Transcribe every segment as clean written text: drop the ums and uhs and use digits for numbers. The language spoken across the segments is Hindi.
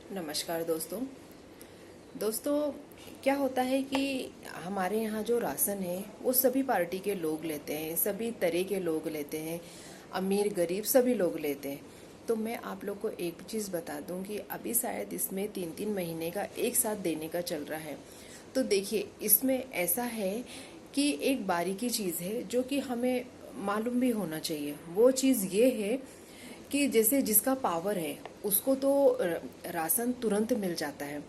नमस्कार दोस्तों। क्या होता है कि हमारे यहाँ जो राशन है वो सभी पार्टी के लोग लेते हैं, सभी तरह के लोग लेते हैं, अमीर गरीब सभी लोग लेते हैं। तो मैं आप लोग को एक चीज़ बता दूं कि अभी शायद इसमें 3-3 महीने का एक साथ देने का चल रहा है। तो देखिए, इसमें ऐसा है कि एक बारीकी चीज़ है जो कि हमें मालूम भी होना चाहिए। वो चीज़ ये है कि जैसे जिसका पावर है उसको तो राशन तुरंत मिल जाता है,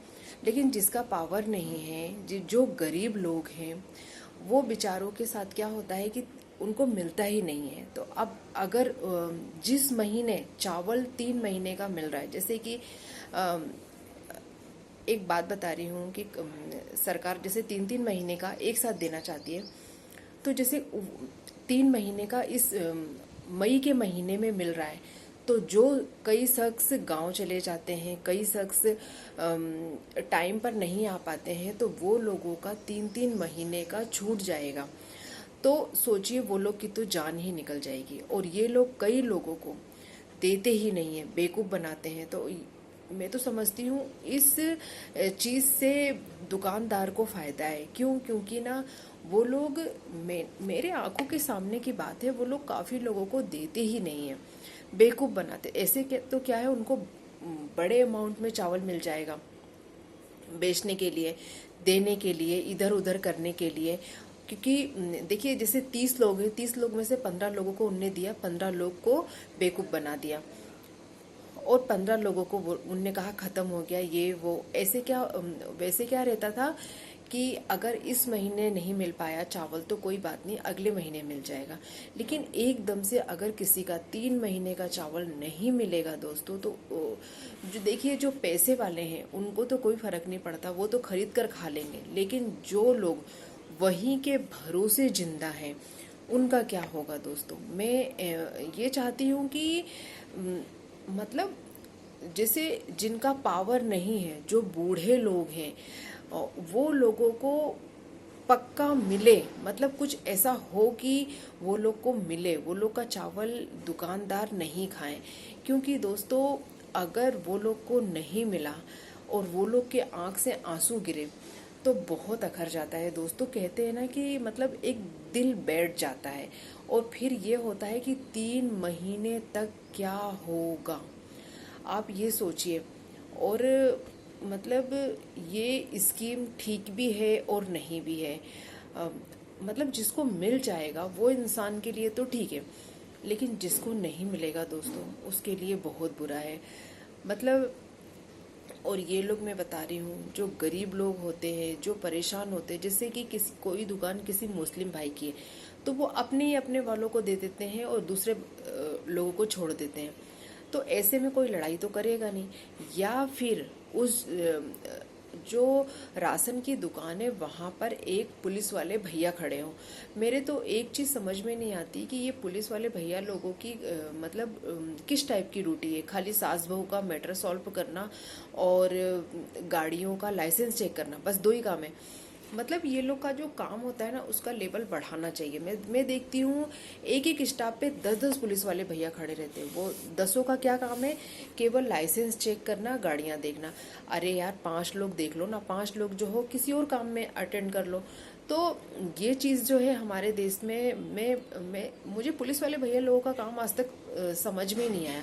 लेकिन जिसका पावर नहीं है, जो गरीब लोग हैं, वो बेचारों के साथ क्या होता है कि उनको मिलता ही नहीं है। तो अब अगर जिस महीने चावल 3 महीने का मिल रहा है, जैसे कि अ, एक बात बता रही हूँ कि सरकार जैसे 3-3 महीने का एक साथ देना चाहती है। तो जैसे 3 महीने का इस मई के महीने में मिल रहा है, तो जो कई शख्स गांव चले जाते हैं, कई शख्स टाइम पर नहीं आ पाते हैं, तो वो लोगों का 3-3 महीने का छूट जाएगा। तो सोचिए, वो लोग की तो जान ही निकल जाएगी। और ये लोग कई लोगों को देते ही नहीं है, बेवकूफ़ बनाते हैं। तो मैं तो समझती हूँ इस चीज़ से दुकानदार को फ़ायदा है। क्यों? क्योंकि ना वो लोग मेरे आंखों के सामने की बात है, वो लोग काफ़ी लोगों को देते ही नहीं है, बेवकूफ़ बनाते। ऐसे तो क्या है, उनको बड़े अमाउंट में चावल मिल जाएगा बेचने के लिए, देने के लिए, इधर उधर करने के लिए। क्योंकि देखिए, जैसे 30 लोग हैं, 30 लोग में से 15 लोगों को उनने दिया, 15 लोग को बेवकूफ़ बना दिया, और 15 लोगों को उनने कहा खत्म हो गया ये वो। ऐसे क्या वैसे क्या रहता था कि अगर इस महीने नहीं मिल पाया चावल तो कोई बात नहीं, अगले महीने मिल जाएगा। लेकिन एकदम से अगर किसी का 3 महीने का चावल नहीं मिलेगा दोस्तों, तो जो देखिए, जो पैसे वाले हैं उनको तो कोई फर्क नहीं पड़ता, वो तो खरीद कर खा लेंगे। लेकिन जो लोग वहीं के भरोसे जिंदा हैं, उनका क्या होगा दोस्तों? मैं ये चाहती हूँ कि मतलब जैसे जिनका पावर नहीं है, जो बूढ़े लोग हैं, वो लोगों को पक्का मिले। मतलब कुछ ऐसा हो कि वो लोग को मिले, वो लोग का चावल दुकानदार नहीं खाएं। क्योंकि दोस्तों, अगर वो लोग को नहीं मिला और वो लोग के आंख से आंसू गिरे तो बहुत अखर जाता है दोस्तों। कहते हैं ना कि मतलब एक दिल बैठ जाता है। और फिर ये होता है कि 3 महीने तक क्या होगा, आप ये सोचिए। और मतलब ये स्कीम ठीक भी है और नहीं भी है। अ, मतलब जिसको मिल जाएगा वो इंसान के लिए तो ठीक है, लेकिन जिसको नहीं मिलेगा दोस्तों, उसके लिए बहुत बुरा है। मतलब, और ये लोग मैं बता रही हूँ, जो गरीब लोग होते हैं, जो परेशान होते हैं, जैसे कि किसी कोई दुकान किसी मुस्लिम भाई की है, तो वो अपने ही अपने वालों को दे देते हैं और दूसरे लोगों को छोड़ देते हैं। तो ऐसे में कोई लड़ाई तो करेगा नहीं। या फिर उस जो राशन की दुकान है वहाँ पर एक पुलिस वाले भैया खड़े हों। मेरे तो एक चीज़ समझ में नहीं आती कि ये पुलिस वाले भैया लोगों की मतलब किस टाइप की ड्यूटी है? खाली सास बहू का मैटर सॉल्व करना और गाड़ियों का लाइसेंस चेक करना, बस दो ही काम है। मतलब ये लोग का जो काम होता है ना, उसका लेवल बढ़ाना चाहिए। मैं देखती हूँ एक एक स्टाफ पे 10-10 पुलिस वाले भैया खड़े रहते हैं। वो 10 का क्या काम है? केवल लाइसेंस चेक करना, गाड़ियाँ देखना। अरे यार, 5 लोग देख लो ना, 5 लोग जो हो किसी और काम में अटेंड कर लो। तो ये चीज़ जो है हमारे देश में, मैं मुझे पुलिस वाले भैया लोगों का काम आज तक समझ में नहीं आया।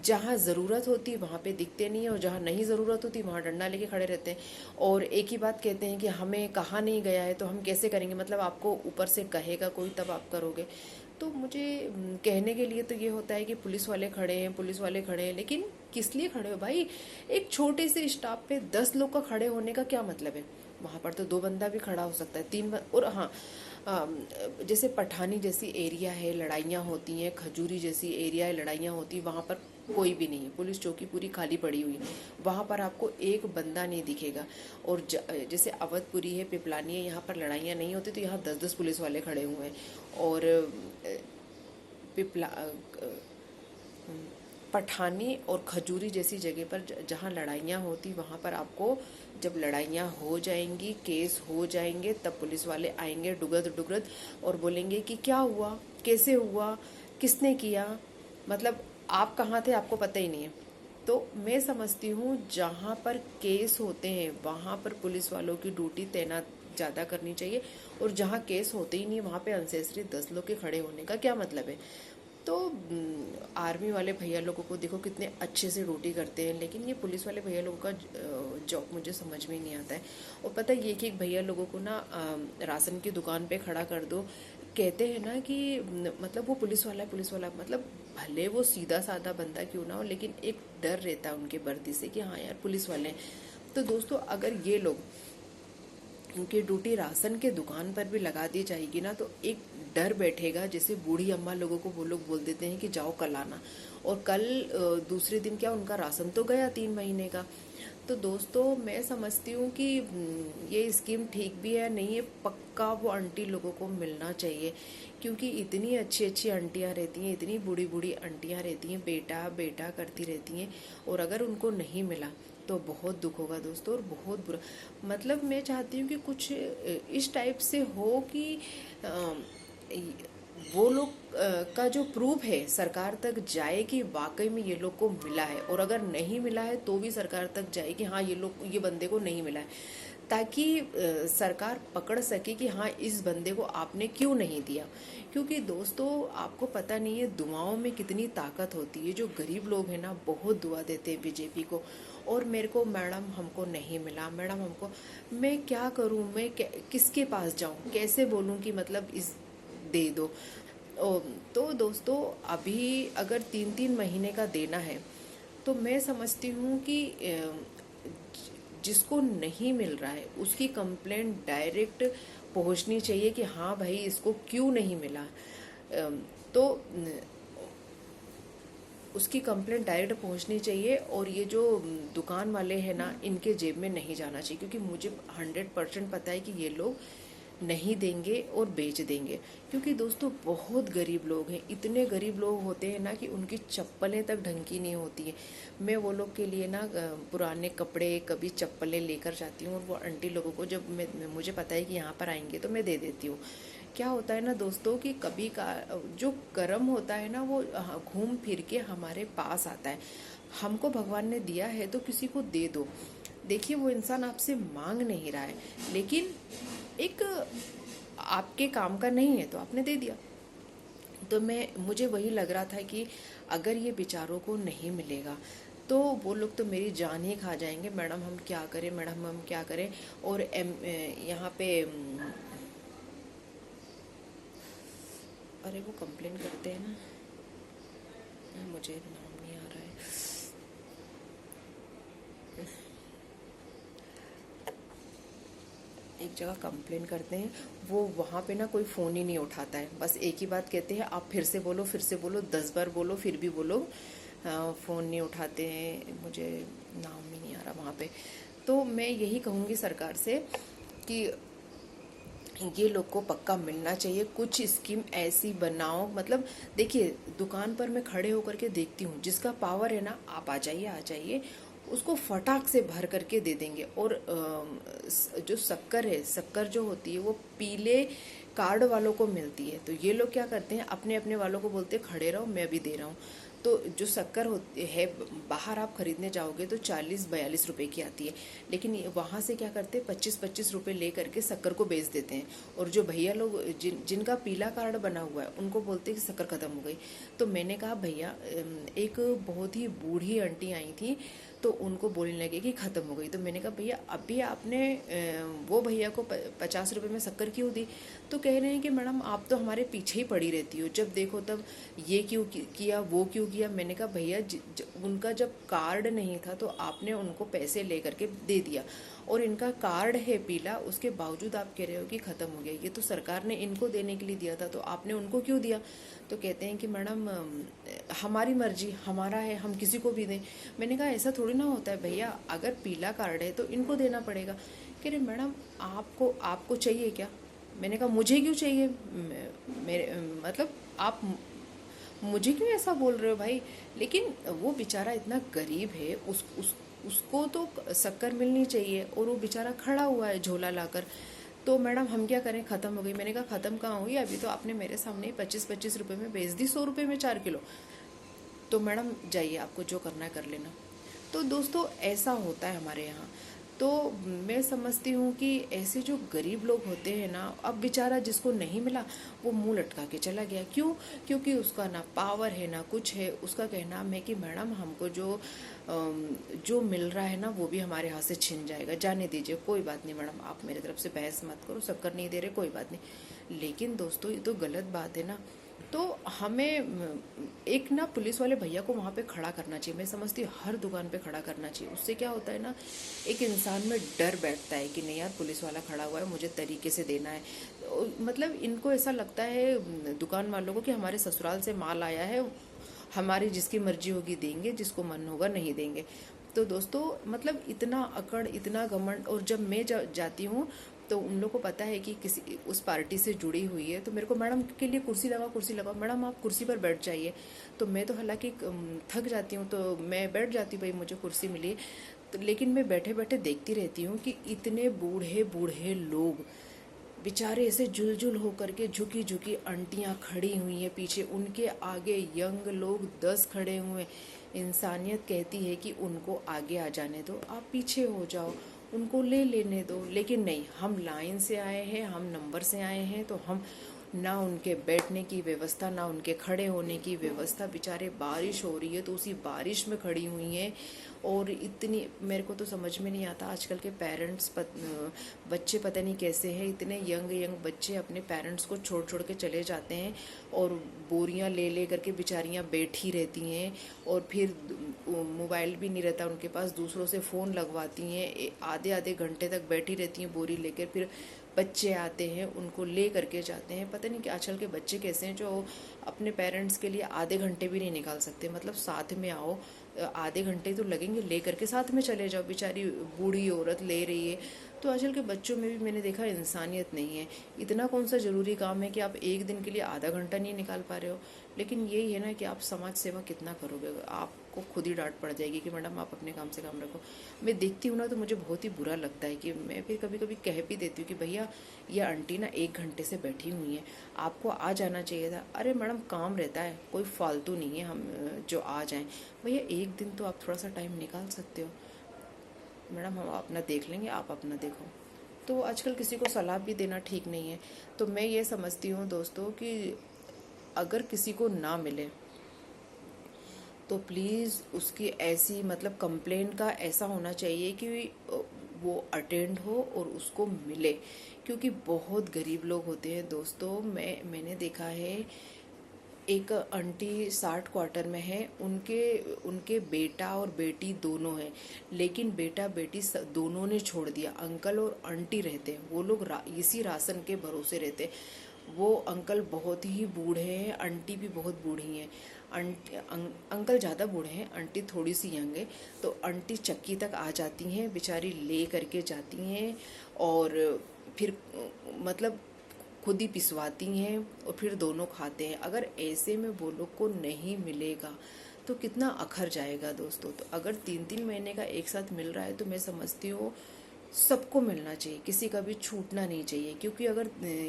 जहाँ ज़रूरत होती है वहाँ पे दिखते नहीं है, और जहाँ नहीं ज़रूरत होती वहाँ डंडा लेके खड़े रहते हैं। और एक ही बात कहते हैं कि हमें कहा नहीं गया है तो हम कैसे करेंगे। मतलब आपको ऊपर से कहेगा कोई तब आप करोगे। तो मुझे कहने के लिए तो ये होता है कि पुलिस वाले खड़े हैं, पुलिस वाले खड़े हैं, लेकिन किस लिए खड़े हो भाई? एक छोटे से स्टाफ पे 10 लोग का खड़े होने का क्या मतलब है? वहाँ पर तो 2 बंदा भी खड़ा हो सकता है, और हाँ, जैसे पठानी जैसी एरिया है, लड़ाइयाँ होती हैं, खजूरी जैसी एरिया है, लड़ाइयाँ होती हैं, वहाँ पर कोई भी नहीं है, पुलिस चौकी पूरी खाली पड़ी हुई है, वहाँ पर आपको एक बंदा नहीं दिखेगा। और जैसे अवधपुरी है, पिपलानी है, यहाँ पर लड़ाइयाँ नहीं होती, तो यहाँ 10-10 पुलिस वाले खड़े हुए हैं। और पिपला पठानी और खजूरी जैसी जगह पर जहाँ लड़ाइयाँ होती, वहाँ पर आपको जब लड़ाइयाँ हो जाएंगी, केस हो जाएंगे, तब पुलिस वाले आएंगे डुगत डुगत और बोलेंगे कि क्या हुआ, कैसे हुआ, किसने किया। मतलब आप कहाँ थे, आपको पता ही नहीं है। तो मैं समझती हूँ जहाँ पर केस होते हैं वहाँ पर पुलिस वालों की ड्यूटी तैनात ज़्यादा करनी चाहिए, और जहाँ केस होते ही नहीं वहाँ पे अनसेसरी 10 लोग के खड़े होने का क्या मतलब है। तो आर्मी वाले भैया लोगों को देखो कितने अच्छे से ड्यूटी करते हैं, लेकिन ये पुलिस वाले भैया लोगों का जॉब मुझे समझ में ही नहीं आता है। और पता है ये कि एक भैया लोगों को ना राशन की दुकान पे खड़ा कर दो, कहते हैं ना कि मतलब वो पुलिस वाला है, पुलिस वाला, मतलब भले वो सीधा साधा बंदा क्यों ना हो, लेकिन एक डर रहता है उनके वर्दी से कि हाँ यार पुलिस वाले हैं। तो दोस्तों अगर ये लोग, उनकी ड्यूटी राशन के दुकान पर भी लगा दी जाएगी ना, तो एक डर बैठेगा। जैसे बूढ़ी अम्मा लोगों को वो लोग बोल देते हैं कि जाओ कल आना, और कल दूसरे दिन क्या उनका राशन तो गया 3 महीने का। तो दोस्तों मैं समझती हूँ कि ये स्कीम ठीक भी है, नहीं है, पक्का वो आंटी लोगों को मिलना चाहिए, क्योंकि इतनी अच्छी अच्छी आंटियाँ रहती हैं, इतनी बूढ़ी बूढ़ी आंटियाँ रहती हैं, बेटा बेटा करती रहती हैं, और अगर उनको नहीं मिला तो बहुत दुख होगा दोस्तों, और बहुत बुरा। मतलब मैं चाहती हूँ कि कुछ इस टाइप से हो कि वो लोग का जो प्रूफ है सरकार तक जाए कि वाकई में ये लोग को मिला है, और अगर नहीं मिला है तो भी सरकार तक जाए कि हाँ ये बंदे को नहीं मिला है, ताकि सरकार पकड़ सके कि हाँ इस बंदे को आपने क्यों नहीं दिया। क्योंकि दोस्तों आपको पता नहीं है दुआओं में कितनी ताकत होती है। जो गरीब लोग हैं ना बहुत दुआ देते हैं बीजेपी को, और मेरे को मैडम हमको नहीं मिला, मैडम हमको, मैं क्या करूं, मैं किसके पास जाऊं, कैसे बोलूं कि मतलब इस दे दो। तो दोस्तों अभी अगर 3-3 महीने का देना है तो मैं समझती हूँ कि जिसको नहीं मिल रहा है उसकी कंप्लेंट डायरेक्ट पहुंचनी चाहिए कि हाँ भाई इसको क्यों नहीं मिला। तो उसकी कंप्लेंट डायरेक्ट पहुंचनी चाहिए, और ये जो दुकान वाले हैं ना इनके जेब में नहीं जाना चाहिए, क्योंकि मुझे 100% पता है कि ये लोग नहीं देंगे और बेच देंगे। क्योंकि दोस्तों बहुत गरीब लोग हैं, इतने गरीब लोग होते हैं ना कि उनकी चप्पलें तक ढंग की नहीं होती हैं। मैं वो लोग के लिए ना पुराने कपड़े कभी चप्पलें लेकर जाती हूँ, और वो आंटी लोगों को जब मुझे पता है कि यहाँ पर आएंगे तो मैं दे देती हूँ। क्या होता है ना दोस्तों कि कभी का जो कर्म होता है ना वो घूम फिर के हमारे पास आता है। हमको भगवान ने दिया है तो किसी को दे दो। देखिए वो इंसान आपसे मांग नहीं रहा है, लेकिन एक आपके काम का नहीं है तो आपने दे दिया। तो मुझे वही लग रहा था कि अगर ये बेचारों को नहीं मिलेगा तो वो लोग तो मेरी जान ही खा जाएंगे। मैडम हम क्या करें, मैडम हम क्या करें। और यहाँ पे अरे वो कंप्लेन करते हैं ना, मुझे नाम नहीं आ रहा है, एक जगह कंप्लेन करते हैं, वो वहाँ पे ना कोई फ़ोन ही नहीं उठाता है, बस एक ही बात कहते हैं आप फिर से बोलो, फिर से बोलो, 10 बार बोलो, फिर भी वो लोग फ़ोन नहीं उठाते हैं। मुझे नाम ही नहीं आ रहा वहाँ पे। तो मैं यही कहूँगी सरकार से कि ये लोग को पक्का मिलना चाहिए। कुछ स्कीम ऐसी बनाओ, मतलब देखिए दुकान पर मैं खड़े होकर के देखती हूँ, जिसका पावर है ना आप आ जाइए, उसको फटाक से भर करके दे देंगे। और जो शक्कर है, शक्कर जो होती है वो पीले कार्ड वालों को मिलती है। तो ये लोग क्या करते हैं, अपने अपने वालों को बोलते हैं खड़े रहो मैं भी दे रहा हूँ। तो जो शक्कर होती है बाहर आप खरीदने जाओगे तो 40-42 रुपए की आती है, लेकिन वहाँ से क्या करते हैं 25-25 रुपए ले करके शक्कर को बेच देते हैं। और जो भैया लोग जिनका पीला कार्ड बना हुआ है उनको बोलते हैं कि शक्कर खत्म हो गई। तो मैंने कहा भैया, एक बहुत ही बूढ़ी आंटी आई थी तो उनको बोलने लगे कि ख़त्म हो गई। तो मैंने कहा भैया अभी आपने वो भैया को 50 रुपये में शक्कर क्यों दी। तो कह रहे हैं कि मैडम आप तो हमारे पीछे ही पड़ी रहती हो, जब देखो तब ये क्यों किया, वो क्यों किया। मैंने कहा भैया उनका जब कार्ड नहीं था तो आपने उनको पैसे ले करके दे दिया, और इनका कार्ड है पीला, उसके बावजूद आप कह रहे हो कि ख़त्म हो गया। ये तो सरकार ने इनको देने के लिए दिया था, तो आपने उनको क्यों दिया। तो कहते हैं कि मैडम हमारी मर्जी, हमारा है, हम किसी को भी दें। मैंने कहा ऐसा थोड़ी ना होता है भैया, अगर पीला कार्ड है तो इनको देना पड़ेगा। कह रहे मैडम आपको चाहिए क्या। मैंने कहा मुझे क्यों चाहिए, मेरे मतलब आप मुझे क्यों ऐसा बोल रहे हो भाई। लेकिन वो बेचारा इतना गरीब है, उसको तो शक्कर मिलनी चाहिए, और वो बेचारा खड़ा हुआ है झोला लाकर। तो मैडम हम क्या करें, ख़त्म हो गई। मैंने कहा ख़त्म कहाँ हुई, अभी तो आपने मेरे सामने 25-25 रुपये में बेच दी 100 रुपये में 4 किलो। तो मैडम जाइए, आपको जो करना है कर लेना। तो दोस्तों ऐसा होता है हमारे यहाँ। तो मैं समझती हूँ कि ऐसे जो गरीब लोग होते हैं ना, अब बेचारा जिसको नहीं मिला वो मुंह लटका के चला गया। क्यों? क्योंकि उसका ना पावर है ना कुछ है। उसका कहना है कि मैडम हमको जो मिल रहा है ना वो भी हमारे हाथ से छिन जाएगा, जाने दीजिए, कोई बात नहीं मैडम, आप मेरी तरफ से बहस मत करो, शक्कर नहीं दे रहे कोई बात नहीं। लेकिन दोस्तों ये तो गलत बात है ना। तो हमें एक ना पुलिस वाले भैया को वहाँ पे खड़ा करना चाहिए। मैं समझती हूँ हर दुकान पे खड़ा करना चाहिए। उससे क्या होता है ना, एक इंसान में डर बैठता है कि नहीं यार पुलिस वाला खड़ा हुआ है, मुझे तरीके से देना है। मतलब इनको ऐसा लगता है दुकान वालों को कि हमारे ससुराल से माल आया है, हमारी जिसकी मर्जी होगी देंगे, जिसको मन होगा नहीं देंगे। तो दोस्तों मतलब इतना अकड़, इतना घमंड। और जब मैं जाती हूँ तो उन लोग को पता है कि किसी उस पार्टी से जुड़ी हुई है, तो मेरे को मैडम के लिए कुर्सी लगाओ, कुर्सी लगाओ, मैडम आप कुर्सी पर बैठ जाइए। तो मैं तो हालांकि थक जाती हूँ तो मैं बैठ जाती हूँ, भाई मुझे कुर्सी मिली। तो लेकिन मैं बैठे बैठे देखती रहती हूँ कि इतने बूढ़े बूढ़े लोग बेचारे ऐसे जुलजुल होकर के, झुकी झुकी आंटियां खड़ी हुई हैं पीछे, उनके आगे यंग लोग 10 खड़े हुए। इंसानियत कहती है कि उनको आगे आ जाने दो, आप पीछे हो जाओ, उनको ले लेने दो। लेकिन नहीं, हम लाइन से आए हैं, हम नंबर से आए हैं, तो हम ना उनके बैठने की व्यवस्था, ना उनके खड़े होने की व्यवस्था। बेचारे बारिश हो रही है तो उसी बारिश में खड़ी हुई हैं। और इतनी, मेरे को तो समझ में नहीं आता आजकल के पेरेंट्स, बच्चे पता नहीं कैसे हैं, इतने यंग यंग बच्चे अपने पेरेंट्स को छोड़ छोड़ के चले जाते हैं और बोरियां ले ले करके बेचारियां बैठी रहती हैं। और फिर मोबाइल भी नहीं रहता उनके पास, दूसरों से फ़ोन लगवाती हैं, आधे आधे घंटे तक बैठी रहती हैं बोरी लेकर। फिर बच्चे आते हैं उनको ले करके जाते हैं। पता नहीं कि आजकल के बच्चे कैसे हैं जो अपने पेरेंट्स के लिए आधे घंटे भी नहीं निकाल सकते। मतलब साथ में आओ, आधे घंटे तो लगेंगे, ले करके साथ में चले जाओ। बेचारी बूढ़ी औरत ले रही है। तो आजकल के बच्चों में भी मैंने देखा इंसानियत नहीं है। इतना कौन सा ज़रूरी काम है कि आप एक दिन के लिए आधा घंटा नहीं निकाल पा रहे हो। लेकिन यही है ना कि आप समाज सेवा कितना करोगे, आपको खुद ही डांट पड़ जाएगी कि मैडम आप अपने काम से काम रखो। मैं देखती हूँ ना तो मुझे बहुत ही बुरा लगता है कि मैं फिर कभी कभी कह भी देती हूँ कि भैया ये आंटी ना 1 घंटे से बैठी हुई है, आपको आ जाना चाहिए था। अरे मैडम काम रहता है, कोई फालतू नहीं है हम जो आ जाएं। भैया एक दिन तो आप थोड़ा सा टाइम निकाल सकते हो। मैडम हम अपना देख लेंगे, आप अपना देखो। तो आजकल किसी को सलाह भी देना ठीक नहीं है। तो मैं ये समझती हूँ दोस्तों कि अगर किसी को ना मिले तो प्लीज़ उसकी ऐसी, मतलब कंप्लेंट का ऐसा होना चाहिए कि वो अटेंड हो और उसको मिले। क्योंकि बहुत गरीब लोग होते हैं दोस्तों। मैंने देखा है, एक आंटी 60 क्वार्टर में है, उनके उनके बेटा और बेटी दोनों हैं। लेकिन बेटा बेटी दोनों ने छोड़ दिया, अंकल और आंटी रहते हैं। वो लोग इसी राशन के भरोसे रहते हैं। वो अंकल बहुत ही बूढ़े हैं, आंटी भी बहुत बूढ़ी हैं। अंकल ज़्यादा बूढ़े हैं, आंटी थोड़ी सी यंग है। तो आंटी चक्की तक आ जाती हैं, बेचारी ले करके जाती हैं और फिर मतलब खुद ही पिसवाती हैं और फिर दोनों खाते हैं। अगर ऐसे में वो लोग को नहीं मिलेगा तो कितना अखर जाएगा दोस्तों। तो अगर 3-3 महीने का एक साथ मिल रहा है तो मैं समझती हूँ सबको मिलना चाहिए, किसी का भी छूटना नहीं चाहिए। क्योंकि अगर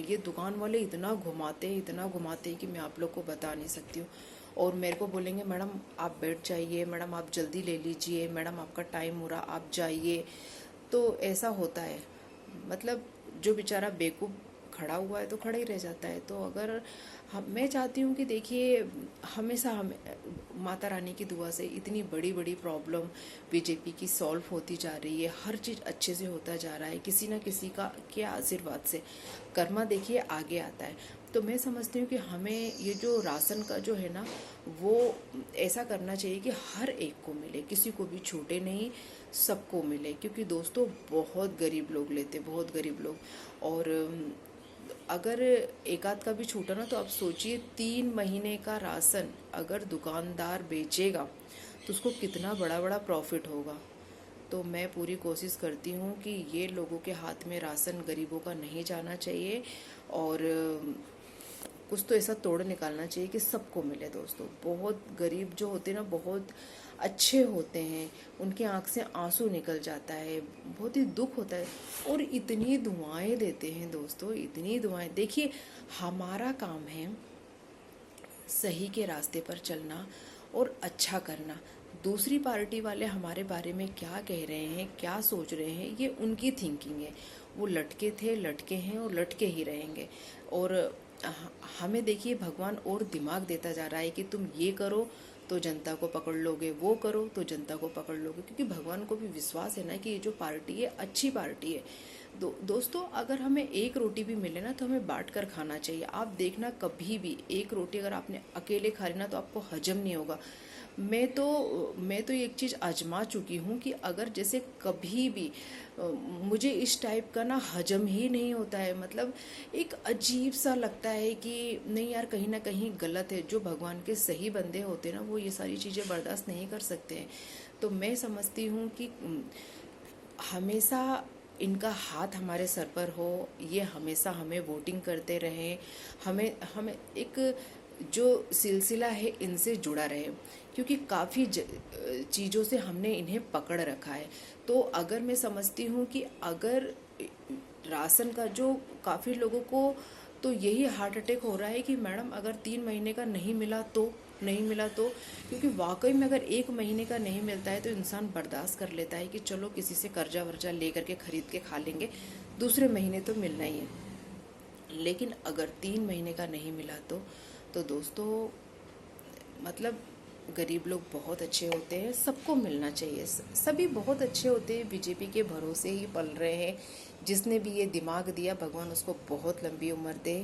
ये दुकान वाले इतना घुमाते हैं, इतना घुमाते हैं कि मैं आप लोग को बता नहीं सकती हूँ। और मेरे को बोलेंगे मैडम आप बैठ जाइए, मैडम आप जल्दी ले लीजिए, मैडम आपका टाइम हो रहा आप जाइए। तो ऐसा होता है। मतलब जो बेचारा बेवकूफ़ खड़ा हुआ है तो खड़ा ही रह जाता है। तो अगर मैं चाहती हूँ कि देखिए हमेशा हम माता रानी की दुआ से इतनी बड़ी बड़ी प्रॉब्लम बीजेपी की सॉल्व होती जा रही है, हर चीज़ अच्छे से होता जा रहा है, किसी ना किसी का के आशीर्वाद से। कर्मा देखिए आगे आता है। तो मैं समझती हूँ कि हमें ये जो राशन का जो है ना वो ऐसा करना चाहिए कि हर एक को मिले, किसी को भी छूटे नहीं, सबको मिले। क्योंकि दोस्तों बहुत गरीब लोग लेते, बहुत गरीब लोग। और अगर एक आध का भी छूटा ना तो आप सोचिए 3 महीने का राशन अगर दुकानदार बेचेगा तो उसको कितना बड़ा बड़ा प्रॉफिट होगा। तो मैं पूरी कोशिश करती हूँ कि ये लोगों के हाथ में राशन गरीबों का नहीं जाना चाहिए। और कुछ तो ऐसा तोड़ निकालना चाहिए कि सबको मिले दोस्तों। बहुत गरीब जो होते हैं ना बहुत अच्छे होते हैं, उनकी आंख से आंसू निकल जाता है, बहुत ही दुख होता है। और इतनी दुआएं देते हैं दोस्तों, इतनी दुआएं। देखिए हमारा काम है सही के रास्ते पर चलना और अच्छा करना। दूसरी पार्टी वाले हमारे बारे में क्या कह रहे हैं, क्या सोच रहे हैं, ये उनकी थिंकिंग है। वो लटके थे, लटके हैं और लटके ही रहेंगे। और हमें देखिए भगवान और दिमाग देता जा रहा है कि तुम ये करो तो जनता को पकड़ लोगे, वो करो तो जनता को पकड़ लोगे, क्योंकि भगवान को भी विश्वास है ना कि ये जो पार्टी है अच्छी पार्टी है। दोस्तों, अगर हमें एक रोटी भी मिले ना तो हमें बांट कर खाना चाहिए। आप देखना, कभी भी एक रोटी अगर आपने अकेले खा ली ना तो आपको हजम नहीं होगा। मैं तो एक चीज़ आजमा चुकी हूँ कि अगर जैसे कभी भी मुझे इस टाइप का ना हजम ही नहीं होता है, मतलब एक अजीब सा लगता है कि नहीं यार, कहीं ना कहीं गलत है। जो भगवान के सही बंदे होते हैं ना, वो ये सारी चीज़ें बर्दाश्त नहीं कर सकते हैं। तो मैं समझती हूँ कि हमेशा इनका हाथ हमारे सर पर हो, ये हमेशा हमें वोटिंग करते रहें, हमें हमें एक जो सिलसिला है इनसे जुड़ा रहे, क्योंकि काफ़ी चीज़ों से हमने इन्हें पकड़ रखा है। तो अगर मैं समझती हूँ कि अगर राशन का जो काफ़ी लोगों को तो यही हार्ट अटैक हो रहा है कि मैडम अगर 3 महीने का नहीं मिला तो नहीं मिला तो, क्योंकि वाकई में अगर 1 महीने का नहीं मिलता है तो इंसान बर्दाश्त कर लेता है कि चलो किसी से कर्जा वर्जा ले करके खरीद के खा लेंगे, दूसरे महीने तो मिलना ही है। लेकिन अगर 3 महीने का नहीं मिला तो दोस्तों, मतलब गरीब लोग बहुत अच्छे होते हैं, सबको मिलना चाहिए। सभी बहुत अच्छे होते हैं, बीजेपी के भरोसे ही पल रहे हैं। जिसने भी ये दिमाग दिया, भगवान उसको बहुत लंबी उम्र दे।